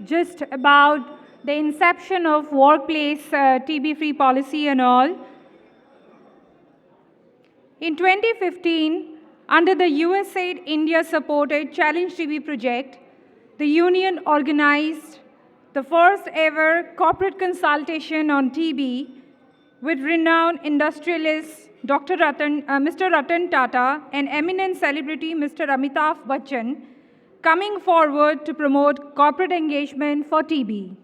just about the inception of workplace TB-free policy and all. In 2015, under the USAID India-supported Challenge TB project, the union organized the first ever corporate consultation on TB with renowned industrialist Mr. Ratan Tata and eminent celebrity Mr. Amitabh Bachchan coming forward to promote corporate engagement for TB.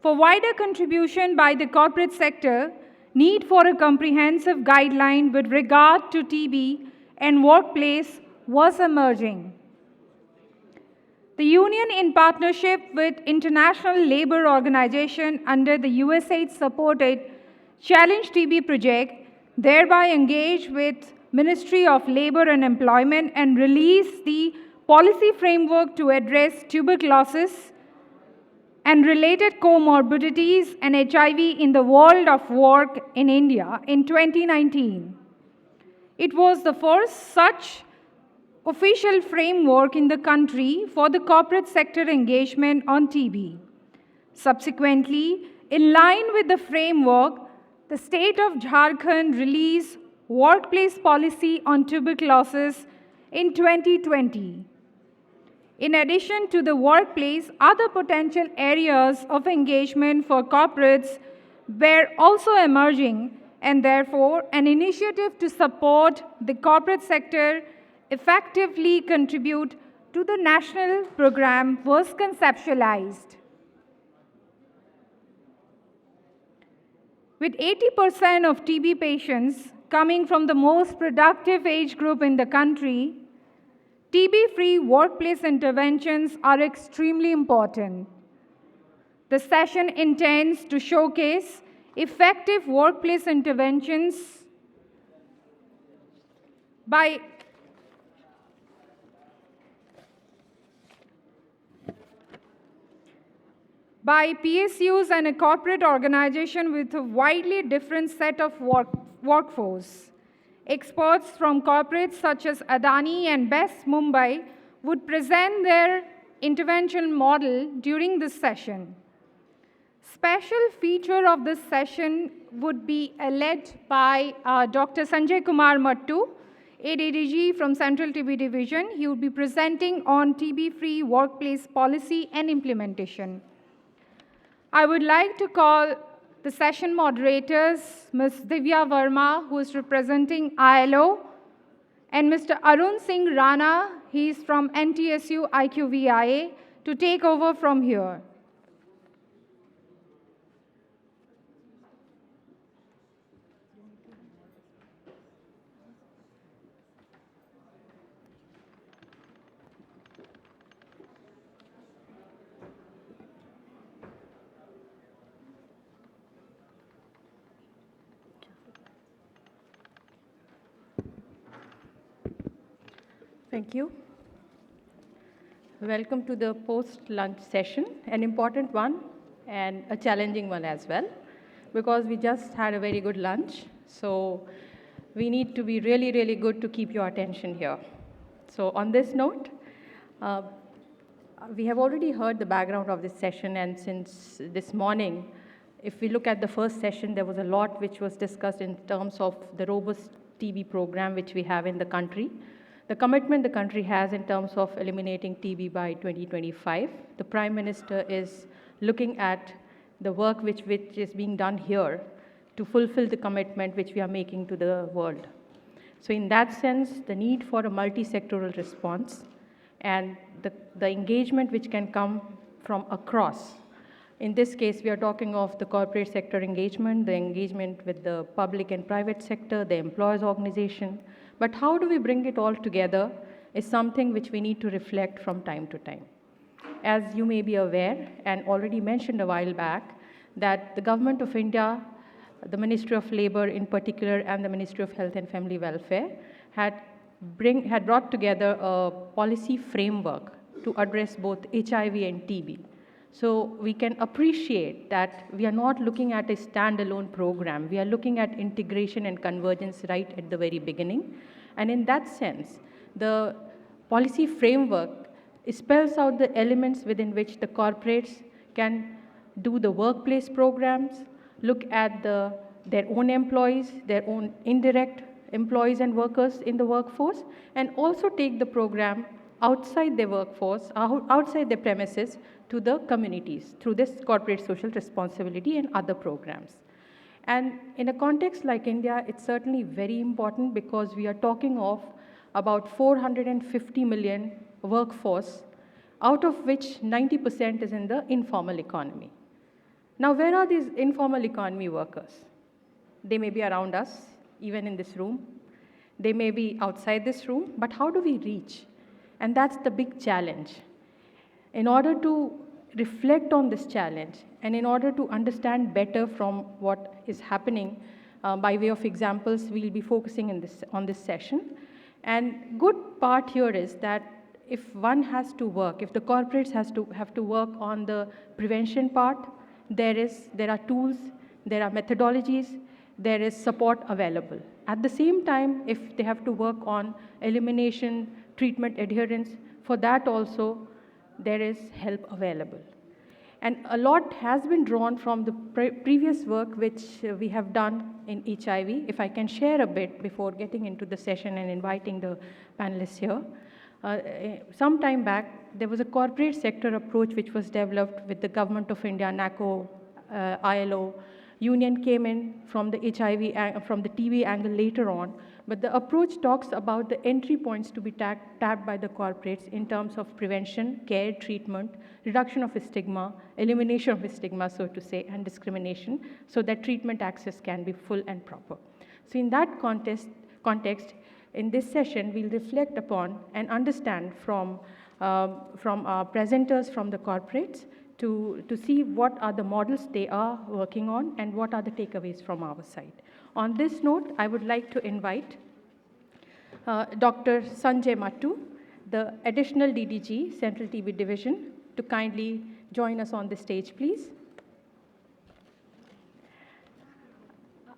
For wider contribution by the corporate sector, need for a comprehensive guideline with regard to TB and workplace was emerging. The union, in partnership with International Labour Organization under the USAID-supported Challenge TB project, thereby engaged with Ministry of Labour and Employment and released the policy framework to address tuberculosis and related comorbidities and HIV in the world of work in India in 2019. It was the first such official framework in the country for the corporate sector engagement on TB. Subsequently, in line with the framework, the state of Jharkhand released workplace policy on tuberculosis in 2020. In addition to the workplace, other potential areas of engagement for corporates were also emerging, and therefore an initiative to support the corporate sector effectively contribute to the national program was conceptualized. With 80% of TB patients coming from the most productive age group in the country, TB-free workplace interventions are extremely important. The session intends to showcase effective workplace interventions by PSUs and a corporate organization with a widely different set of workforce. Experts from corporates such as Adani and Best Mumbai would present their intervention model during this session. Special feature of this session would be led by Dr. Sanjay Kumar Mattu, ADDG from Central TB Division. He would be presenting on TB-free workplace policy and implementation. I would like to call the session moderators, Ms. Divya Verma, who is representing ILO, and Mr. Arun Singh Rana, he is from NTSU IQVIA, to take over from here. Thank you. Welcome to the post-lunch session, an important one and a challenging one as well, because we just had a very good lunch. So we need to be really, really good to keep your attention here. So on this note, we have already heard the background of this session, and since this morning, if we look at the first session, there was a lot which was discussed in terms of the robust TB program which we have in the country. The commitment the country has in terms of eliminating TB by 2025. The Prime Minister is looking at the work which is being done here to fulfill the commitment which we are making to the world. So in that sense, the need for a multi-sectoral response and the engagement which can come from across. In this case, we are talking of the corporate sector engagement, the engagement with the public and private sector, the employers' organization. But how do we bring it all together is something which we need to reflect from time to time. As you may be aware, and already mentioned a while back, that the Government of India, the Ministry of Labour in particular, and the Ministry of Health and Family Welfare had brought together a policy framework to address both HIV and TB. So we can appreciate that we are not looking at a standalone program. We are looking at integration and convergence right at the very beginning. And in that sense, the policy framework spells out the elements within which the corporates can do the workplace programs, look at their own employees, their own indirect employees and workers in the workforce, and also take the program outside their workforce, outside their premises, to the communities through this corporate social responsibility and other programs. And in a context like India, it's certainly very important because we are talking of about 450 million workforce, out of which 90% is in the informal economy. Now, where are these informal economy workers? They may be around us, even in this room. They may be outside this room, but how do we reach? And that's the big challenge. In order to reflect on this challenge and in order to understand better from what is happening, by way of examples, we'll be focusing on this session. And good part here is that if one has to work, if the corporates have to work on the prevention part, there are tools, there are methodologies, there is support available. At the same time, if they have to work on elimination, treatment adherence, for that also there is help available. And a lot has been drawn from the previous work which we have done in HIV. If I can share a bit before getting into the session and inviting the panelists here. Some time back, there was a corporate sector approach which was developed with the Government of India, NACO, ILO. Union came in from the HIV, from the TB angle later on, but the approach talks about the entry points to be tapped by the corporates in terms of prevention, care, treatment, reduction of stigma, elimination of stigma, so to say, and discrimination, so that treatment access can be full and proper. So in that context, in this session, we'll reflect upon and understand from our presenters from the corporates to see what are the models they are working on and what are the takeaways from our side. On this note, I would like to invite Dr. Sanjay Mattu, the additional DDG, Central TB Division, to kindly join us on the stage, please.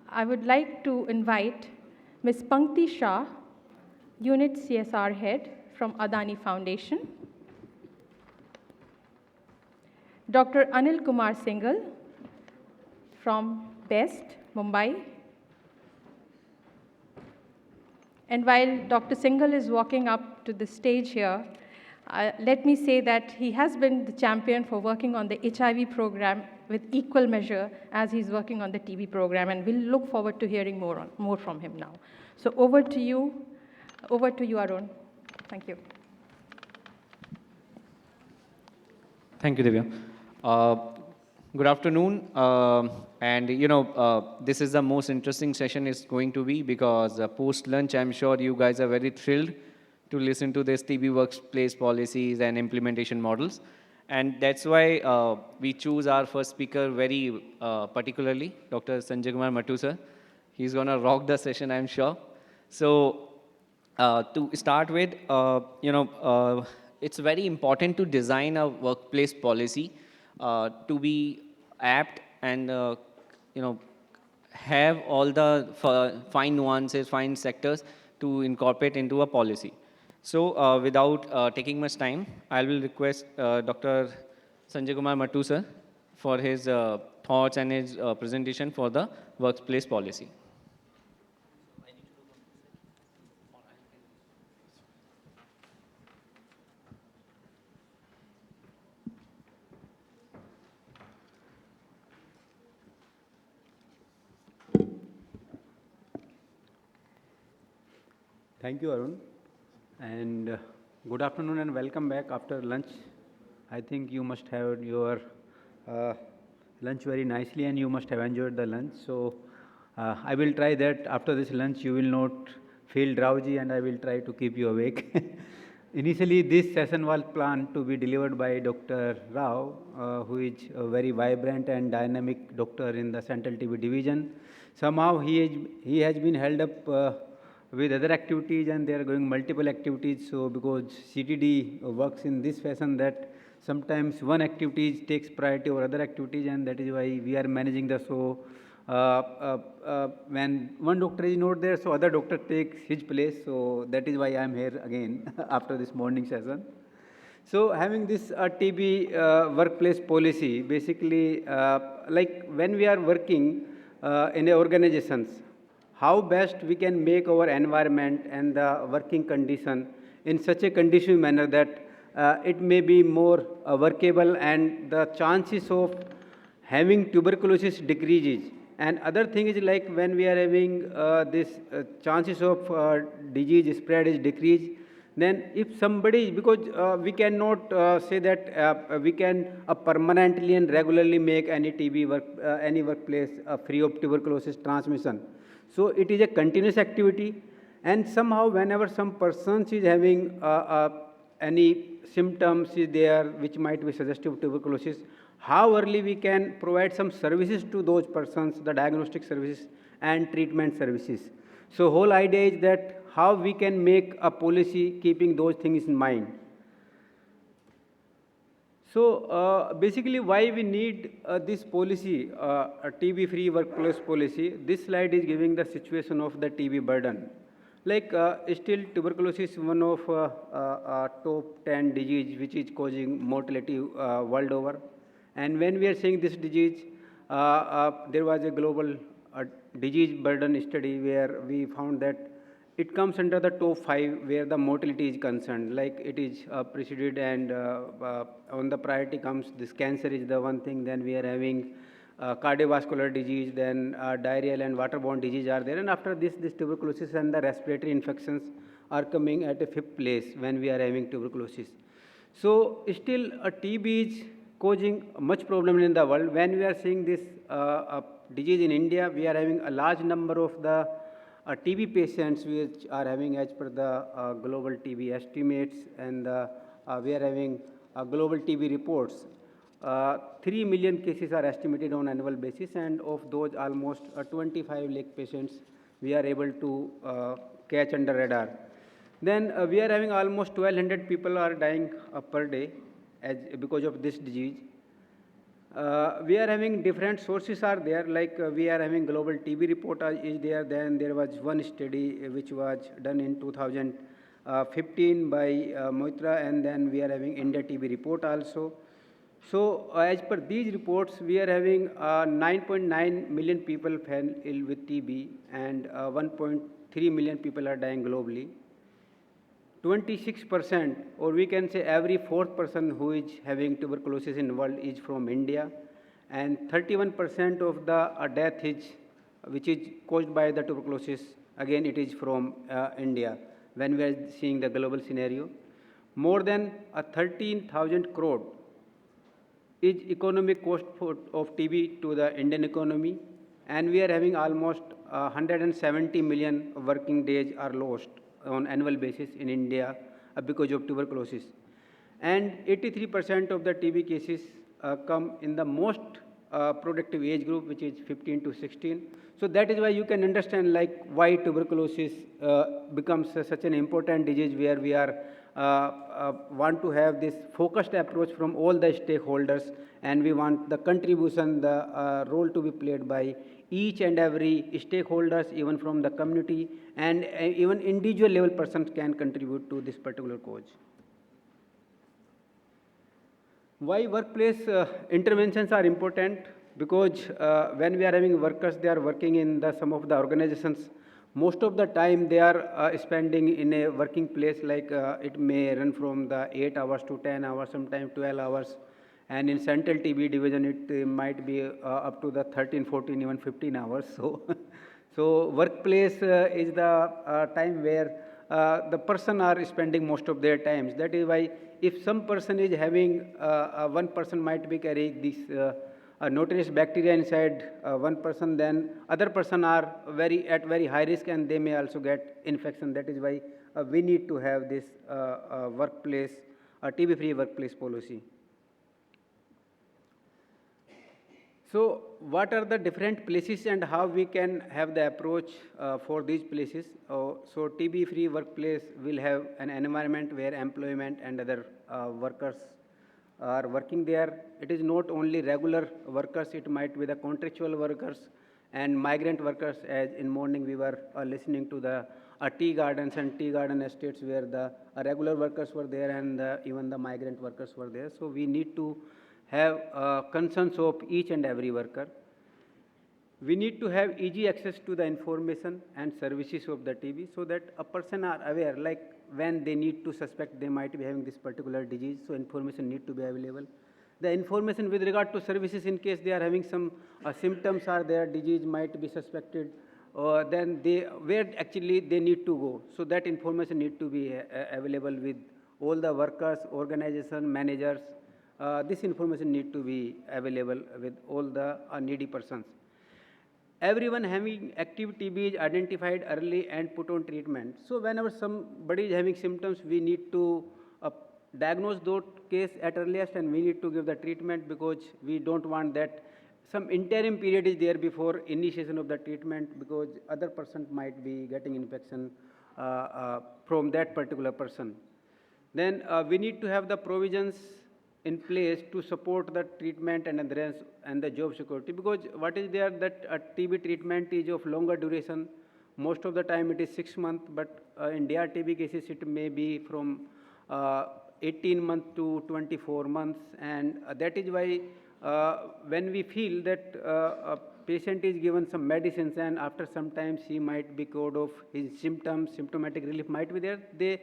I would like to invite Ms. Pankti Shah, Unit CSR Head from Adani Foundation. Dr. Anil Kumar Singhal from BEST, Mumbai. And while Dr. Singhal is walking up to the stage here, let me say that he has been the champion for working on the HIV program with equal measure as he's working on the TB program, and we'll look forward to hearing more from him now. So over to you, Arun. Thank you. Thank you, Divya. Good afternoon. This is the most interesting session it's going to be because post-lunch, I'm sure you guys are very thrilled to listen to this TB workplace policies and implementation models. And that's why we choose our first speaker very particularly, Dr. Sanjay Kumar Mattu, sir. He's going to rock the session, I'm sure. So to start with, it's very important to design a workplace policy to be apt and have all the fine nuances, fine sectors to incorporate into a policy. So without taking much time, I will request Dr. Sanjay Kumar Mattu, sir, for his thoughts and his presentation for the workplace policy. Thank you, Arun. And good afternoon and welcome back after lunch. I think you must have your lunch very nicely and you must have enjoyed the lunch. So I will try that after this lunch you will not feel drowsy and I will try to keep you awake. Initially, this session was planned to be delivered by Dr. Rao, who is a very vibrant and dynamic doctor in the Central TB Division. Somehow he has been held up with other activities and they are going multiple activities. So because CTD works in this fashion that sometimes one activity takes priority over other activities, and that is why we are managing the show. When one doctor is not there, so other doctor takes his place. So that is why I am here again after this morning session. So having this TB workplace policy, basically, like when we are working in the organizations, how best we can make our environment and the working condition in such a conducive manner that it may be more workable and the chances of having tuberculosis decreases. And other thing is like when we are having this chances of disease spread is decreased, then if somebody, because we cannot say that we can permanently and regularly make any TB work, any workplace free of tuberculosis transmission. So it is a continuous activity, and somehow whenever some person is having any symptoms is there which might be suggestive of tuberculosis, how early we can provide some services to those persons, the diagnostic services and treatment services. So whole idea is that how we can make a policy keeping those things in mind. So basically why we need this policy, a TB-free workplace policy. This slide is giving the situation of the TB burden. Like still tuberculosis is one of top 10 disease which is causing mortality world over. And when we are saying this disease, there was a global disease burden study where we found that it comes under the top 5 where the mortality is concerned. Like it is preceded and on the priority comes this cancer is the one thing. Then we are having cardiovascular disease, then diarrheal and waterborne disease are there. And after this tuberculosis and the respiratory infections are coming at a 5th place when we are having tuberculosis. So still TB is causing much problem in the world. When we are seeing this disease in India, we are having a large number of the TB patients which are having as per the global TB estimates, and we are having global TB reports. 3 million cases are estimated on annual basis, and of those almost 25 lakh patients we are able to catch under radar. Then we are having almost 1200 people are dying per day because of this disease. We are having different sources are there, like we are having global TB report is there. Then there was one study which was done in 2015 by Moitra, and then we are having India TB report also. So as per these reports, we are having 9.9 million people fell ill with TB, and 1.3 million people are dying globally. 26%, or we can say every 4th person who is having tuberculosis in the world is from India, and 31% of the death is, which is caused by the tuberculosis, again it is from India. When we are seeing the global scenario, more than 13,000 crore is economic cost of TB to the Indian economy, and we are having almost 170 million working days are lost on annual basis in India because of tuberculosis. And 83% of the TB cases come in the most productive age group, which is 15 to 16. So that is why you can understand like why tuberculosis becomes such an important disease, where we are want to have this focused approach from all the stakeholders, and we want the contribution, the role to be played by each and every stakeholders, even from the community, and even individual level persons can contribute to this particular cause. Why workplace interventions are important? Because when we are having workers, they are working in some of the organizations. Most of the time they are spending in a working place, like it may run from the 8 hours to 10 hours, sometimes 12 hours. And in central TB division, it might be up to the 13, 14, even 15 hours. So, so workplace is the time where the person are spending most of their times. That is why if some person is having, one person might be carrying this notorious bacteria inside one person, then other person are at very high risk, and they may also get infection. That is why we need to have this workplace, TB-free workplace policy. So what are the different places and how we can have the approach for these places? So TB-free workplace will have an environment where employment and other workers are working there. It is not only regular workers, it might be the contractual workers and migrant workers. As in morning we were listening to the tea gardens and tea garden estates where the regular workers were there and even the migrant workers were there. So we need to have concerns of each and every worker. We need to have easy access to the information and services of the TB so that a person are aware, like when they need to suspect they might be having this particular disease, so information need to be available. The information with regard to services in case they are having some symptoms or their disease might be suspected, then where actually they need to go. So that information need to be available with all the workers, organization, managers. This information need to be available with all the needy persons. Everyone having active TB is identified early and put on treatment. So whenever somebody is having symptoms, we need to diagnose those case at earliest and we need to give the treatment because we don't want that some interim period is there before initiation of the treatment because other person might be getting infection from that particular person. Then we need to have the provisions in place to support the treatment and adherence and the job security because what is there that TB treatment is of longer duration. Most of the time it is 6 months, but in DRTB cases it may be from 18 months to 24 months, and that is why when we feel that a patient is given some medicines and after some time he might be cured of his symptoms, symptomatic relief might be there, they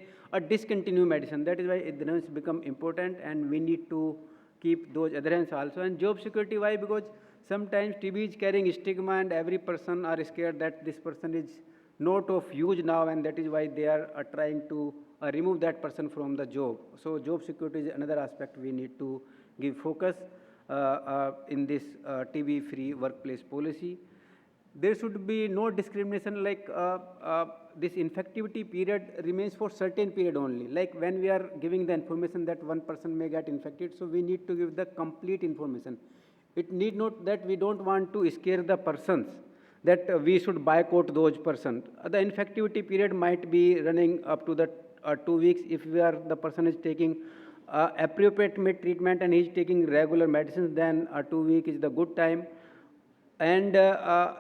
discontinue medicine. That is why adherence become important and we need to keep those adherence also. And job security, why? Because sometimes TB is carrying stigma and every person are scared that this person is not of use now and that is why they are trying to remove that person from the job. So job security is another aspect we need to give focus in this TB-free workplace policy. There should be no discrimination like this infectivity period remains for certain period only. Like when we are giving the information that one person may get infected, so we need to give the complete information. It need not that we don't want to scare the persons that we should boycott those persons. The infectivity period might be running up to the 2 weeks if the person is taking appropriate treatment and he is taking regular medicines, then 2 weeks is the good time. And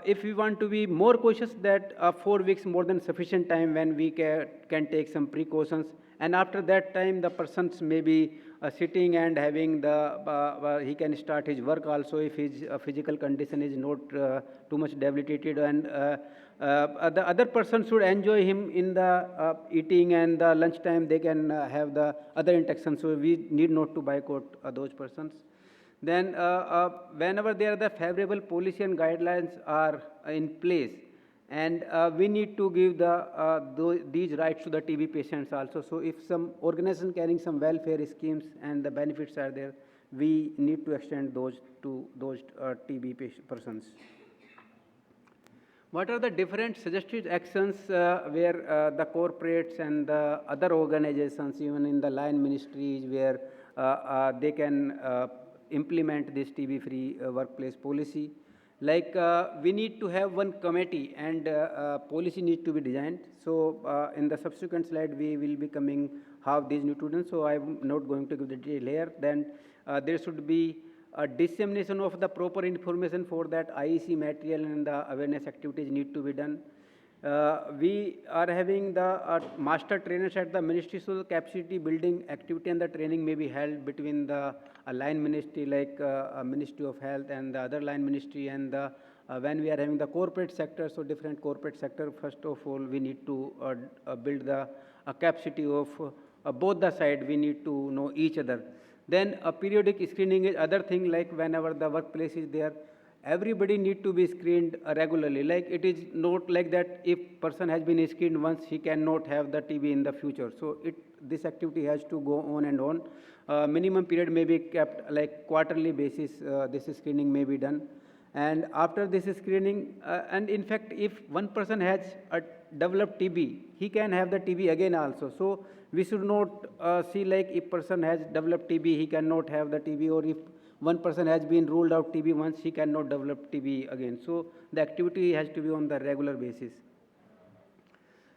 if we want to be more cautious, that 4 weeks more than sufficient time when we can take some precautions. And after that time, the persons may be sitting and having he can start his work also if his physical condition is not too much debilitated. And the other person should enjoy him in the eating and the lunchtime. They can have the other interactions. So we need not to boycott those persons. Then whenever there are the favorable policy and guidelines are in place, and we need to give these rights to the TB patients also. So if some organization carrying some welfare schemes and the benefits are there, we need to extend those to those TB persons. What are the different suggested actions where the corporates and the other organizations, even in the line ministries, where they can implement this TB-free workplace policy? Like we need to have one committee and policy needs to be designed. So in the subsequent slide, we will be coming how these new students. So I'm not going to give the detail here. Then there should be a dissemination of the proper information for that IEC material and the awareness activities need to be done. We are having the master trainers at the ministry, so the capacity building activity and the training may be held between the line ministry like Ministry of Health and the other line ministry, and when we are having the corporate sector, so different corporate sector, first of all we need to build the capacity of both the side. We need to know each other. Then a periodic screening is other thing, like whenever the workplace is there, everybody need to be screened regularly. Like it is not like that if person has been screened once, he cannot have the TB in the future. So this activity has to go on and on. Minimum period may be kept like quarterly basis, this screening may be done. And after this screening, and in fact, if one person has developed TB, he can have the TB again also. So we should not see like if person has developed TB, he cannot have the TB, or if one person has been ruled out TB once, he cannot develop TB again. So the activity has to be on the regular basis.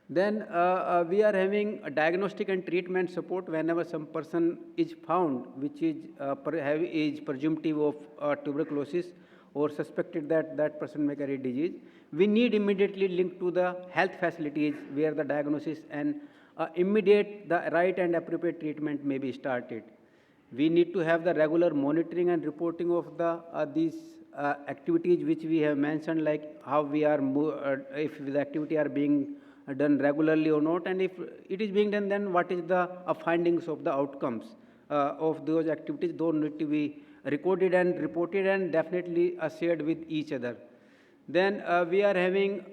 Then we are having a diagnostic and treatment support whenever some person is found which is presumptive of tuberculosis, or suspected that that person may carry disease, we need immediately link to the health facilities where the diagnosis and immediate the right and appropriate treatment may be started. We need to have the regular monitoring and reporting of the these activities which we have mentioned, like how we are, if the activity are being done regularly or not, and if it is being done, then what is the findings of the outcomes of those activities. Those need to be recorded and reported and definitely shared with each other. Then we are having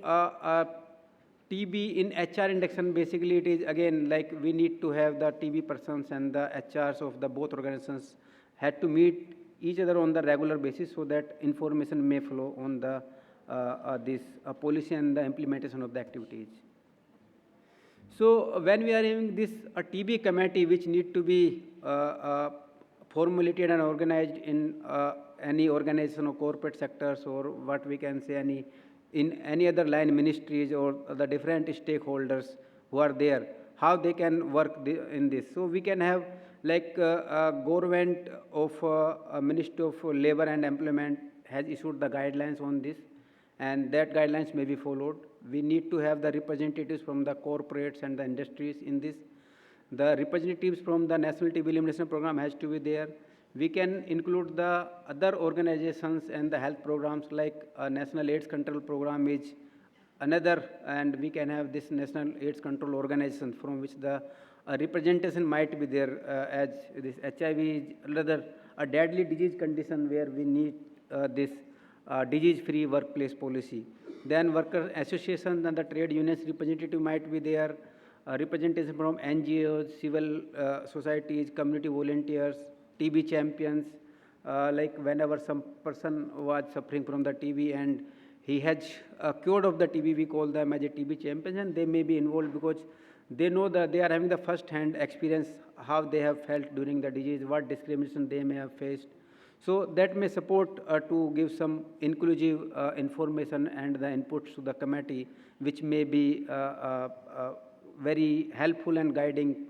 TB in HR induction. Basically, it is again like we need to have the TB persons and the HRs of the both organizations had to meet each other on the regular basis so that information may flow on the this policy and the implementation of the activities. So when we are having this TB committee, which need to be formulated and organized in any organization or corporate sectors, or what we can say in any other line ministries, or the different stakeholders who are there, how they can work in this. So we can have like government of Ministry of Labor and Employment has issued the guidelines on this, and that guidelines may be followed. We need to have the representatives from the corporates and the industries in this. The representatives from the National TB Elimination Program has to be there. We can include the other organizations and the health programs, like National AIDS Control Program is another, and we can have this National AIDS Control Organization from which the representation might be there, as this HIV is another a deadly disease condition where we need this disease-free workplace policy. Then worker associations and the trade unions representative might be there, representation from NGOs, civil societies, community volunteers, TB champions, like whenever some person was suffering from the TB and he has cured of the TB, we call them as a TB champions, and they may be involved because they know that they are having the first-hand experience, how they have felt during the disease, what discrimination they may have faced. So that may support to give some inclusive information and the inputs to the committee, which may be very helpful and guiding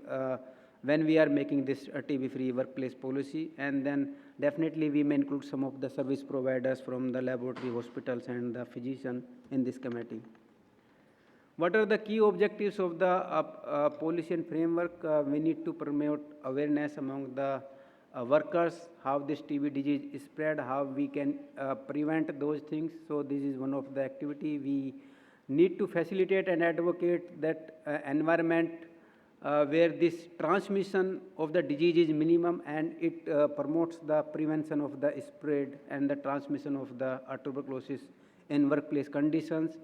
when we are making this TB-free workplace policy. And then definitely we may include some of the service providers from the laboratory, hospitals, and the physician in this committee. What are the key objectives of the policy and framework? We need to promote awareness among the workers, how this TB disease is spread, how we can prevent those things. So this is one of the activity. We need to facilitate and advocate that environment where this transmission of the disease is minimum, and it promotes the prevention of the spread and the transmission of the tuberculosis in workplace conditions.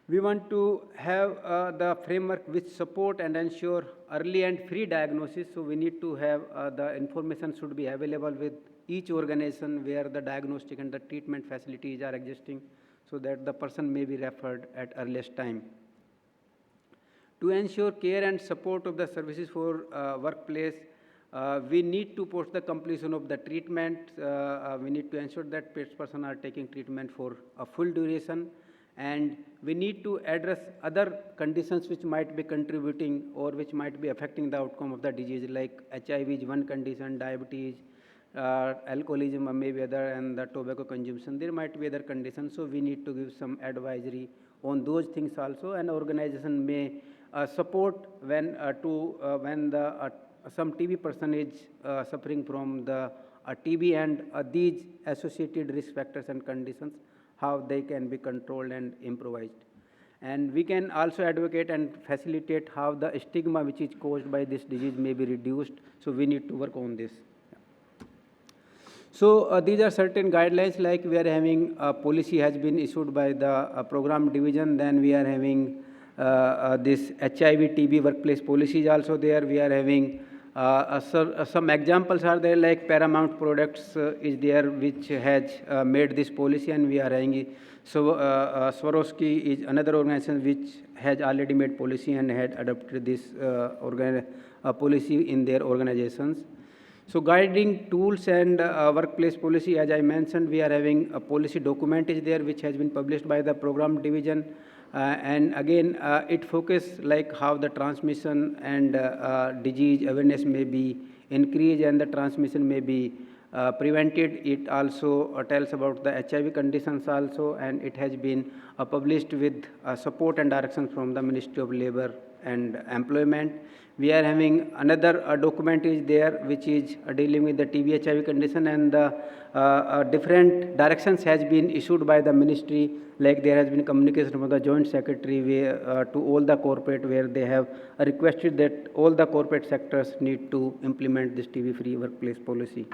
We want to have the framework which support and ensure early and free diagnosis. So we need to have the information should be available with each organization where the diagnostic and the treatment facilities are existing, so that the person may be referred at earliest time. To ensure care and support of the services for workplace, we need to post the completion of the treatment. We need to ensure that person are taking treatment for a full duration. And we need to address other conditions which might be contributing or which might be affecting the outcome of the disease, like HIV is one condition, diabetes, alcoholism may be other, and the tobacco consumption. There might be other conditions, so we need to give some advisory on those things also. And organization may support when the some TB person is suffering from the TB and these associated risk factors and conditions, how they can be controlled and improvised. And we can also advocate and facilitate how the stigma which is caused by this disease may be reduced. So we need to work on this. So these are certain guidelines, like we are having a policy has been issued by the program division. Then we are having this HIV TB workplace policy is also there. We are having some examples are there, like Paramount Products is there, which has made this policy, and we are having so Swarovski is another organization which has already made policy and had adopted this policy in their organizations. So guiding tools and workplace policy, as I mentioned, we are having a policy document is there, which has been published by the program division. And again, it focuses like how the transmission and disease awareness may be increased, and the transmission may be prevented. It also tells about the HIV conditions also, and it has been published with support and direction from the Ministry of Labor and Employment. We are having another document is there which is dealing with the TB HIV condition, and the different directions has been issued by the ministry, like there has been communication from the joint secretary where, to all the corporate, where they have requested that all the corporate sectors need to implement this TB free workplace policy.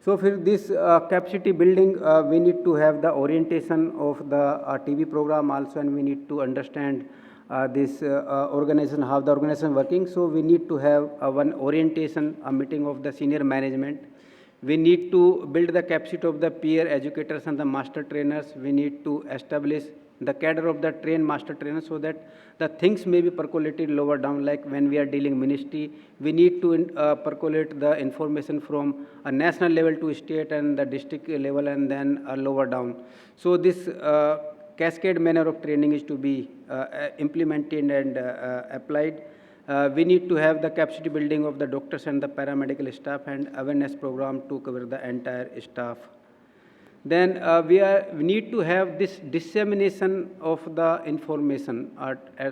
So for this capacity building, we need to have the orientation of the TB program also, and we need to understand this organization, how the organization is working. So we need to have one orientation, a meeting of the senior management. We need to build the capacity of the peer educators and the master trainers. We need to establish the cadre of the trained master trainers so that the things may be percolated lower down. Like when we are dealing ministry, we need to percolate the information from a national level to state and the district level, and then lower down. So this cascade manner of training is to be implemented and applied. We need to have the capacity building of the doctors and the paramedical staff, and awareness program to cover the entire staff. Then we need to have this dissemination of the information.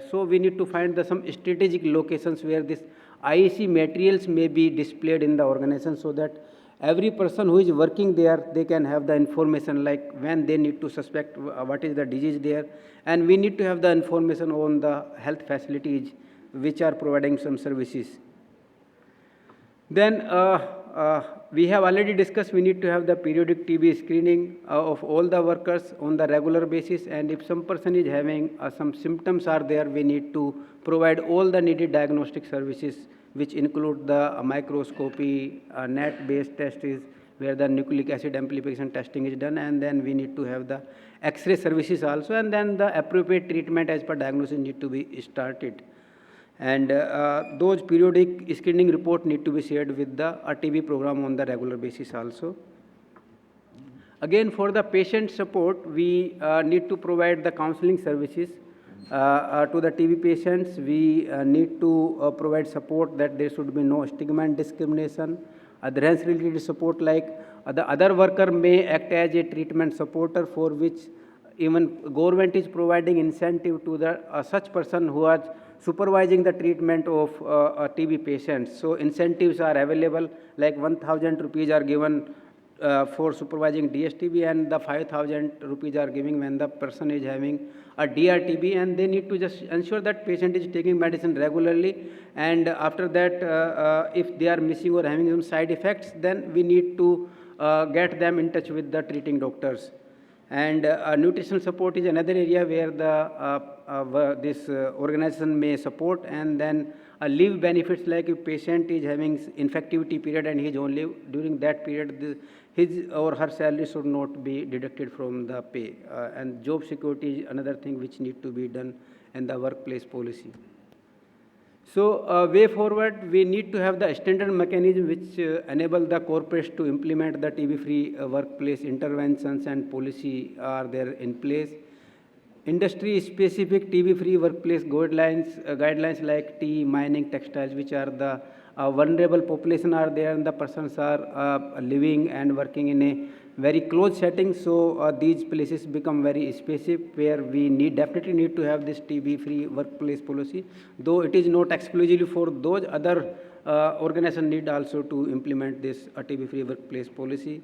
So we need to find some strategic locations where this IEC materials may be displayed in the organization, so that every person who is working there, they can have the information, like when they need to suspect what is the disease there. And we need to have the information on the health facilities which are providing some services. Then we have already discussed, we need to have the periodic TB screening of all the workers on the regular basis, and if some person is having some symptoms are there, we need to provide all the needed diagnostic services, which include the microscopy, net-based tests, where the nucleic acid amplification testing is done, and then we need to have the X-ray services also, and then the appropriate treatment as per diagnosis need to be started. And those periodic screening report need to be shared with the TB program on the regular basis also. Again, for the patient support, we need to provide the counseling services to the TB patients. We need to provide support that there should be no stigma and discrimination. Adherence related support, like the other worker may act as a treatment supporter, for which even government is providing incentive to the such person who are supervising the treatment of TB patients. So incentives are available, like 1,000 rupees are given for supervising DSTB, and the 5,000 rupees are giving when the person is having a DRTB, and they need to just ensure that patient is taking medicine regularly. And after that, if they are missing or having some side effects, then we need to get them in touch with the treating doctors. And nutritional support is another area where the this organization may support. And then leave benefits, like if patient is having infectivity period and he is only during that period, his or her salary should not be deducted from the pay. And job security is another thing which need to be done in the workplace policy. So way forward, we need to have the standard mechanism which enable the corporates to implement the TB-free workplace interventions, and policy are there in place. Industry-specific TB-free workplace guidelines like tea, mining, textiles, which are the vulnerable population are there, and the persons are living and working in a very close setting. So these places become very specific, where we definitely need to have this TB-free workplace policy. Though it is not exclusively for those, other organizations need also to implement this TB-free workplace policy.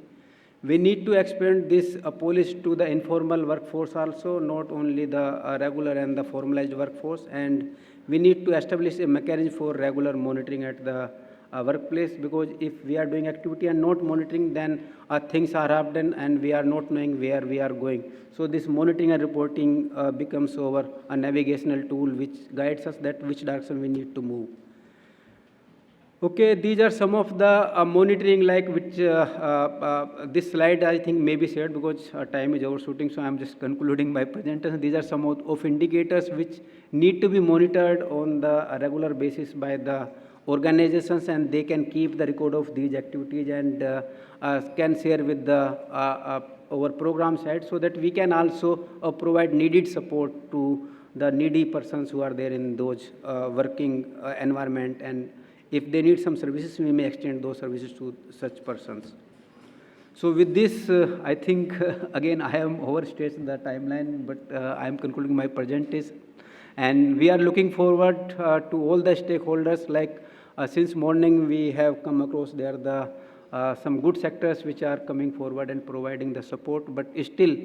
We need to expand this policy to the informal workforce also, not only the regular and the formalized workforce. And we need to establish a mechanism for regular monitoring at the workplace, because if we are doing activity and not monitoring, then things are happening and we are not knowing where we are going. So this monitoring and reporting becomes our a navigational tool which guides us that which direction we need to move. Okay, these are some of the monitoring, like which this slide I think may be shared because time is overshooting, so I'm just concluding my presentation. These are some of indicators which need to be monitored on the regular basis by the organizations, and they can keep the record of these activities and can share with the our program side, so that we can also provide needed support to the needy persons who are there in those working environment. And if they need some services, we may extend those services to such persons. So with this, I think, again, I am overstretched the timeline, but I am concluding my presentation. And we are looking forward to all the stakeholders, like since morning we have come across there the some good sectors which are coming forward and providing the support, but still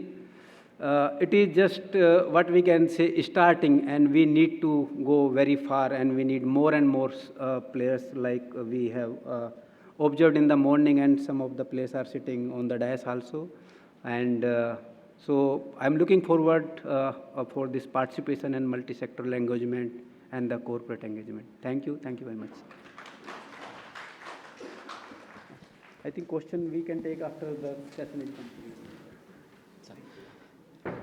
it is just what we can say starting, and we need to go very far, and we need more and more players like we have observed in the morning, and some of the players are sitting on the dais also. And so I'm looking forward for this participation and multi-sectoral engagement and the corporate engagement. Thank you very much. I think question we can take after the session is complete.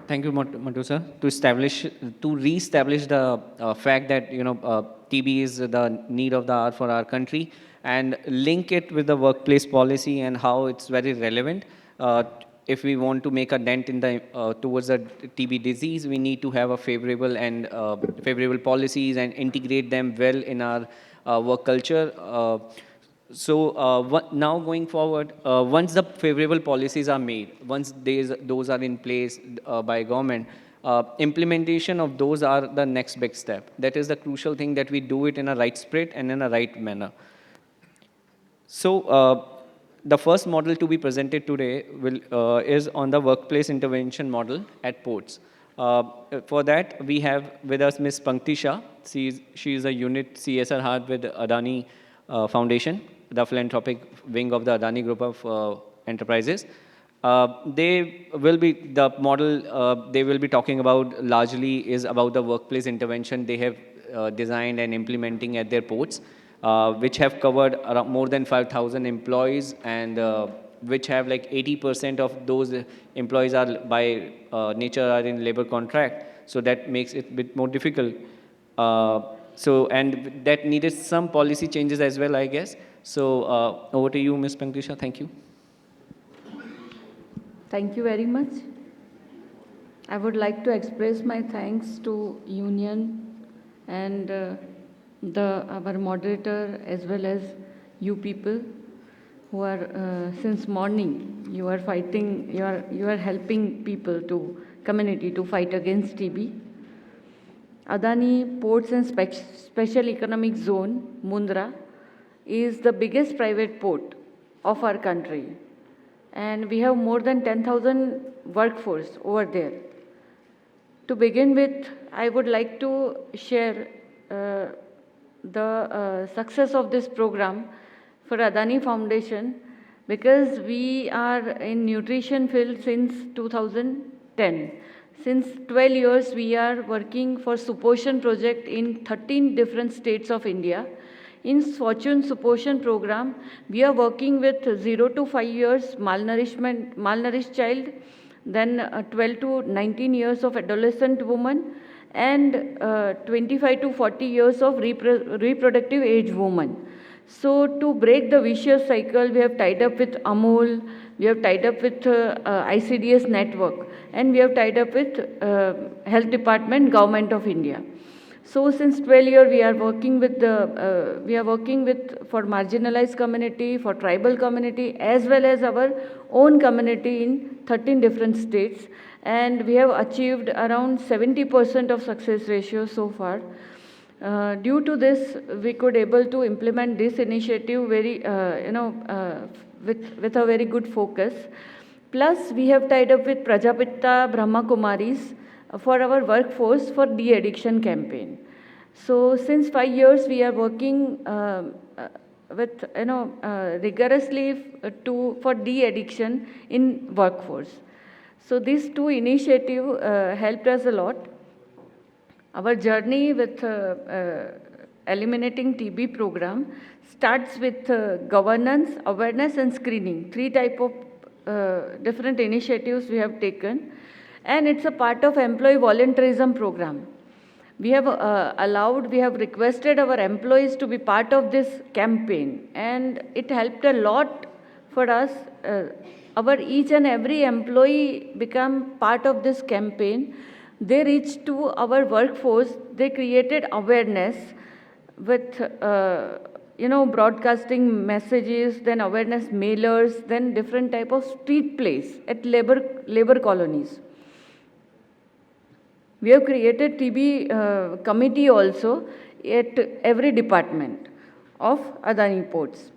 Thank you, Madhu sir. To re-establish the fact that TB is the need of the hour for our country, and link it with the workplace policy and how it's very relevant. If we want to make a dent in the towards the TB disease, we need to have a favorable and favorable policies and integrate them well in our work culture. Now going forward, once the favorable policies are made, once those are in place by government, implementation of those are the next big step. That is the crucial thing, that we do it in a right spirit and in a right manner. So the first model to be presented today is on the workplace intervention model at ports. For that, we have with us Ms. Pankti Shah. She is a unit CSR head with Adani Foundation, the philanthropic wing of the Adani Group of Enterprises. They will be talking about largely is about the workplace intervention they have designed and implementing at their ports, which have covered around more than 5,000 employees, and which have like 80% of those employees are by nature are in labor contract. So that makes it a bit more difficult. And that needed some policy changes as well, I guess. So over to you, Ms. Pankti Shah. Thank you. Thank you very much. I would like to express my thanks to Union and our moderator, as well as you people who are since morning you are fighting, you are helping people to community to fight against TB. Adani Ports and Special Economic Zone, Mundra, is the biggest private port of our country, and we have more than 10,000 workforce over there. To begin with, I would like to share the success of this program for Adani Foundation, because we are in nutrition field since 2010. Since 12 years, we are working for Suposhan project in 13 different states of India. In Fortune Suposhan program, we are working with 0 to 5 years malnourished child, then 12 to 19 years of adolescent woman, and 25 to 40 years of reproductive age woman. So to break the vicious cycle, we have tied up with Amul, we have tied up with ICDS network, and we have tied up with Health Department, Government of India. So since 12 years, we are working with for marginalized community, for tribal community, as well as our own community in 13 different states, and we have achieved around 70% of success ratio so far. Due to this, we could able to implement this initiative very, with a very good focus. Plus, we have tied up with Prajapita Brahma Kumaris for our workforce for de-addiction campaign. So since 5 years, we are working with rigorously for de-addiction in workforce. So these two initiatives helped us a lot. Our journey with eliminating TB program starts with governance, awareness, and screening. 3 type of different initiatives we have taken, and it's a part of employee volunteerism program. We have requested our employees to be part of this campaign, and it helped a lot for us. Our each and every employee become part of this campaign. They reached to our workforce, they created awareness with broadcasting messages, then awareness mailers, then different type of street plays at labor colonies. We have created TB committee also at every department of Adani Ports.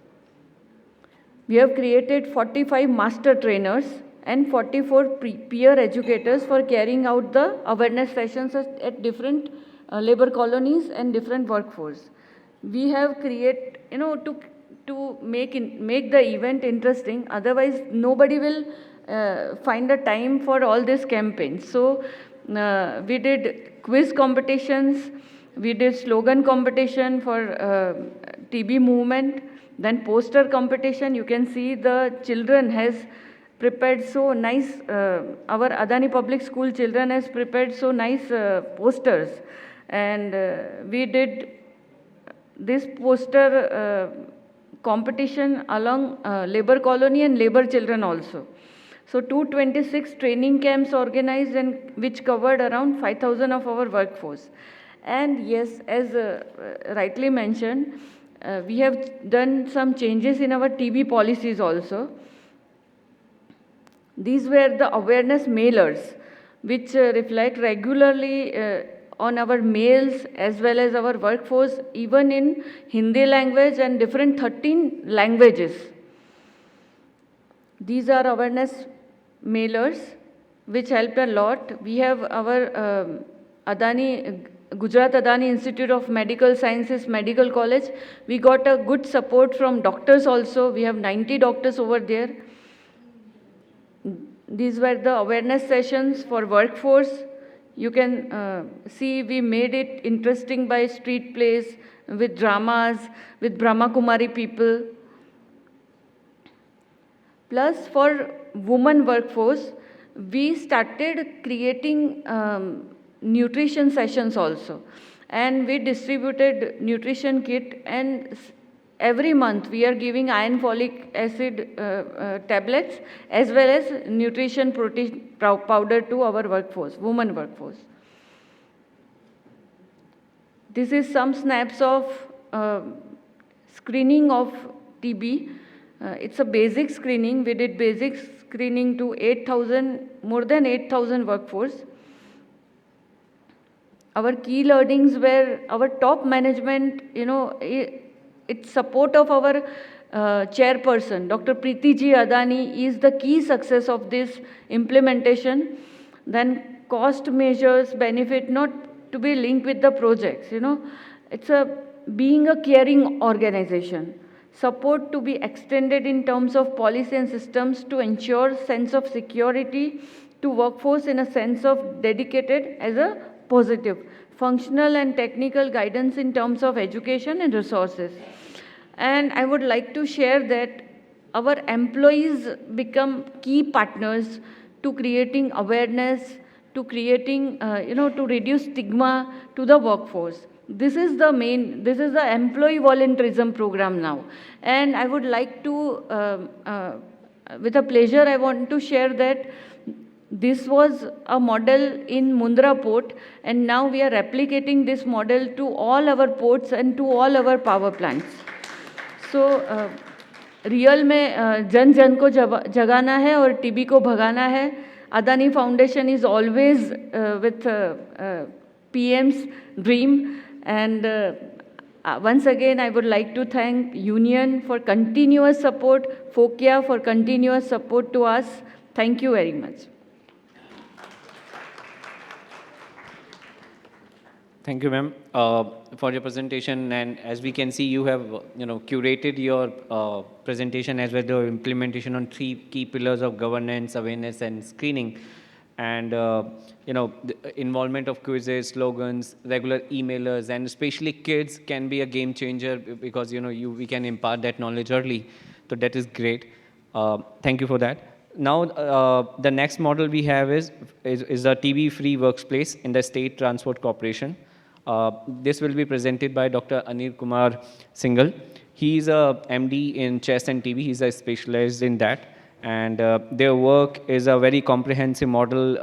We have created 45 master trainers and 44 peer educators for carrying out the awareness sessions at different labor colonies and different workforce. We have created, to make the event interesting. Otherwise, nobody will find a time for all these campaigns. So we did quiz competitions, we did slogan competition for TB movement, then poster competition. You can see the children has prepared so nice, our Adani Public School children has prepared so nice posters. And we did this poster competition along labor colony and labor children also. So 226 training camps organized and which covered around 5,000 of our workforce. And yes, as rightly mentioned, we have done some changes in our TB policies also. These were the awareness mailers, which reflect regularly on our mails as well as our workforce, even in Hindi language and different 13 languages. These are awareness mailers, which help a lot. We have our Gujarat Adani Institute of Medical Sciences Medical College. We got a good support from doctors also. We have 90 doctors over there. These were the awareness sessions for workforce. You can see we made it interesting by street plays, with dramas, with Brahma Kumari people. Plus for women workforce, we started creating nutrition sessions also. And we distributed nutrition kit, and every month we are giving iron folic acid tablets as well as nutrition protein powder to our workforce, women workforce. This is some snaps of screening of TB. It's a basic screening. We did basic screening to 8,000, more than 8,000 workforce. Our key learnings were our top management, it's support of our chairperson, Dr. Preeti Ji Adani, is the key success of this implementation. Then cost measures, benefit not to be linked with the projects, It's being a caring organization. Support to be extended in terms of policy and systems to ensure sense of security to workforce in a sense of dedicated as a positive. Functional and technical guidance in terms of education and resources. And I would like to share that our employees become key partners to creating awareness, to creating, to reduce stigma to the workforce. This is the employee volunteerism program now. And I would like to, with a pleasure, I want to share that this was a model in Mundra port, and now we are replicating this model to all our ports and to all our power plants. So, real में जन जन को जगाना है और TB को भगाना है. Adani Foundation is always with PM's dream. And once again, I would like to thank Union for continuous support, Fokia for continuous support to us. Thank you very much. Thank you, ma'am, for your presentation. And as we can see, you have, curated your presentation as well as the implementation on 3 key pillars of governance, awareness, and screening. And, the involvement of quizzes, slogans, regular emailers, and especially kids can be a game changer because, we can impart that knowledge early. So that is great. Thank you for that. Now, the next model we have is a TB-free workplace in the State Transport Corporation. This will be presented by Dr. Anil Kumar Singhal. He is a MD in chest and TB. He's a specialized in that. And their work is a very comprehensive model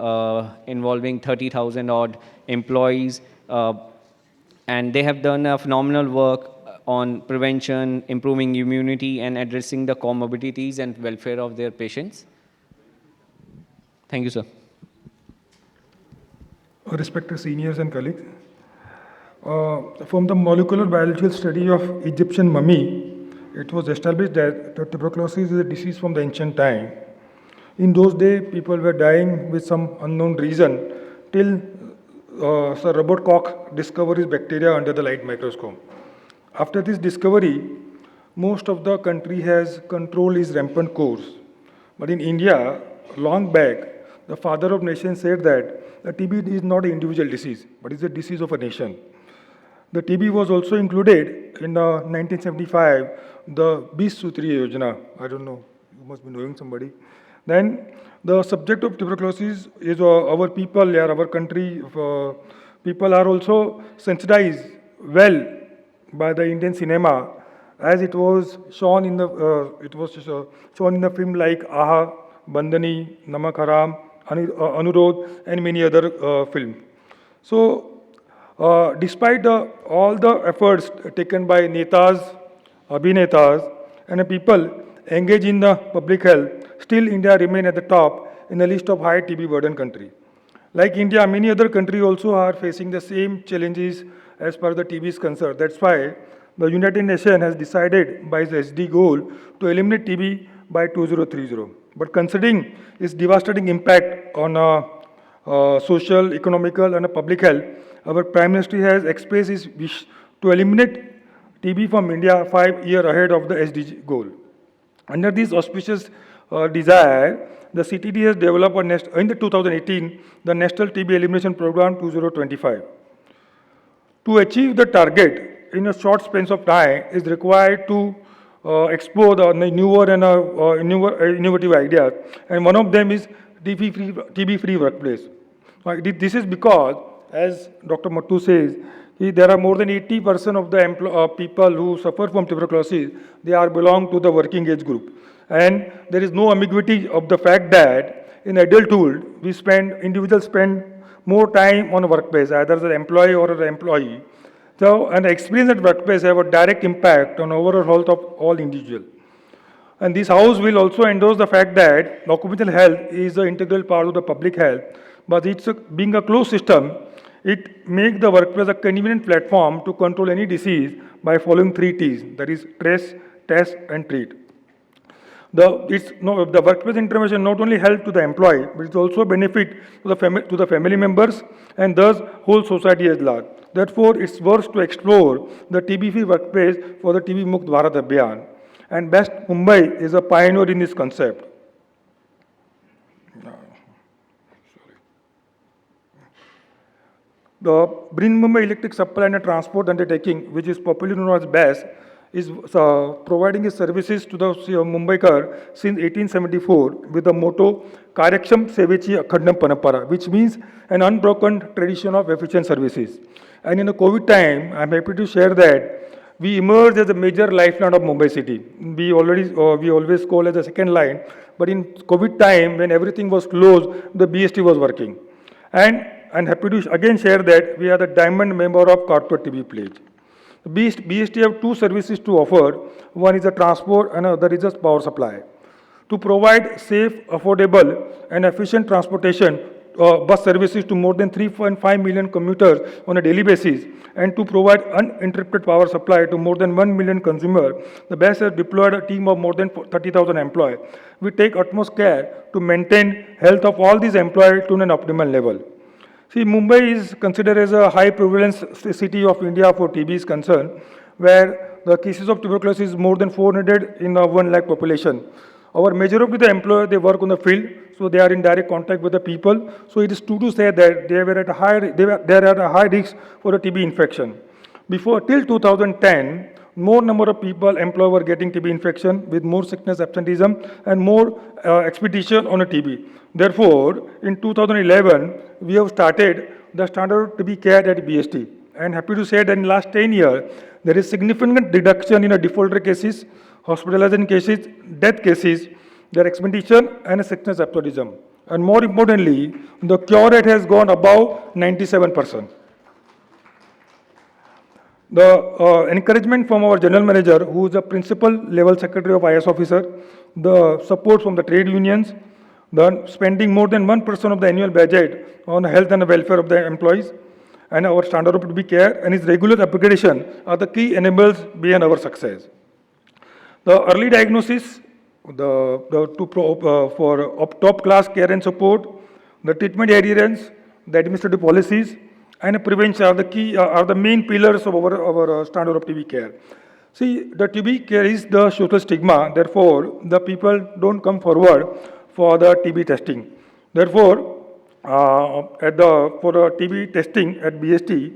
involving 30,000 odd employees. And they have done a phenomenal work on prevention, improving immunity, and addressing the comorbidities and welfare of their patients. Thank you, sir. Respected seniors and colleagues, from the molecular biological study of Egyptian mummy, it was established that the tuberculosis is a disease from the ancient time. In those days, people were dying with some unknown reason till Sir Robert Koch discovered his bacteria under the light microscope. After this discovery, most of the country has controlled its rampant course. But in India, long back, the father of nation said that the TB is not an individual disease, but it's a disease of a nation. The TB was also included in 1975, the 20 Sutriya Yojana. I don't know, you must be knowing somebody. Then the subject of tuberculosis is our people, our country, people are also sensitized well by the Indian cinema, as it was shown in the shown in the film like Aha, Bandhani, Namak Haram, Anurodh, and many other films. So, despite all the efforts taken by netas, abhinetas, and the people engaged in the public health, still India remains at the top in the list of high TB burden country. Like India, many other countries also are facing the same challenges as per the TB is concerned. That's why the United Nations has decided by its SD goal to eliminate TB by 2030. But considering its devastating impact on social, economical, and public health, our Prime Minister has expressed his wish to eliminate TB from India 5 years ahead of the SDG goal. Under this auspicious desire, the CTD has developed in the 2018 the National TB Elimination Program 2025. To achieve the target in a short span of time is required to explore the newer and innovative ideas, and one of them is TB-free workplace. This is because, as Dr. Mattu says, there are more than 80% of the people who suffer from tuberculosis, they are belong to the working age group. And there is no ambiguity of the fact that in adulthood, individuals spend more time on a workplace, either as an employee or as an employee. So, an experience at workplace have a direct impact on overall health of all individuals. And this house will also endorse the fact that occupational health is an integral part of the public health, but being a closed system, it makes the workplace a convenient platform to control any disease by following 3 T's, that is, trace, test, and treat. The workplace intervention not only help to the employee, but it's also a benefit to the family members and thus whole society at large. Therefore, it's worth to explore the TB-free workplace for the TB Mukt Bharat Abhiyan. And Best Mumbai is a pioneer in this concept. The Brin Mumbai Electric Supply and Transport Undertaking, which is popularly known as BESS, is providing its services to the Mumbaikar since 1874 with the motto Karyaksham Sevechi Akhandam Parampara, which means an unbroken tradition of efficient services. And in the COVID time, I'm happy to share that we emerged as a major lifeline of Mumbai city. We always call as a second line, but in COVID time, when everything was closed, the BST was working. And I'm happy to again share that we are the diamond member of Corporate TB Pledge. BST have 2 services to offer. One is a transport and another is a power supply. To provide safe, affordable, and efficient transportation bus services to more than 3.5 million commuters on a daily basis, and to provide uninterrupted power supply to more than 1 million consumers, the BESS has deployed a team of more than 30,000 employees. We take utmost care to maintain health of all these employees to an optimal level. See, Mumbai is considered as a high prevalence city of India for TB is concerned, where the cases of tuberculosis is more than 400 in a 1 lakh population. Our majority of the employees, they work on the field, so they are in direct contact with the people. So it is true to say that they are at a high risk for a TB infection. Till 2010, more number of people employed were getting TB infection with more sickness absenteeism and more expedition on a TB. Therefore, in 2011, we have started the standard TB care at BST. And happy to say that in the last 10 years, there is significant reduction in defaulter cases, hospitalization cases, death cases, their expenditure and sickness absenteeism. And more importantly, the cure rate has gone above 97%. The encouragement from our general manager, who is the principal level secretary of IS officer, the support from the trade unions, the spending more than 1% of the annual budget on health and welfare of the employees, and our standard of duty care and its regular upgradation are the key enablers behind our success. The early diagnosis, for top class care and support, the treatment adherence, the administrative policies, and prevention are the key, are the main pillars of our standard of TB care. See, the TB care is the social stigma, therefore, the people don't come forward for the TB testing. Therefore, for the TB testing at BST,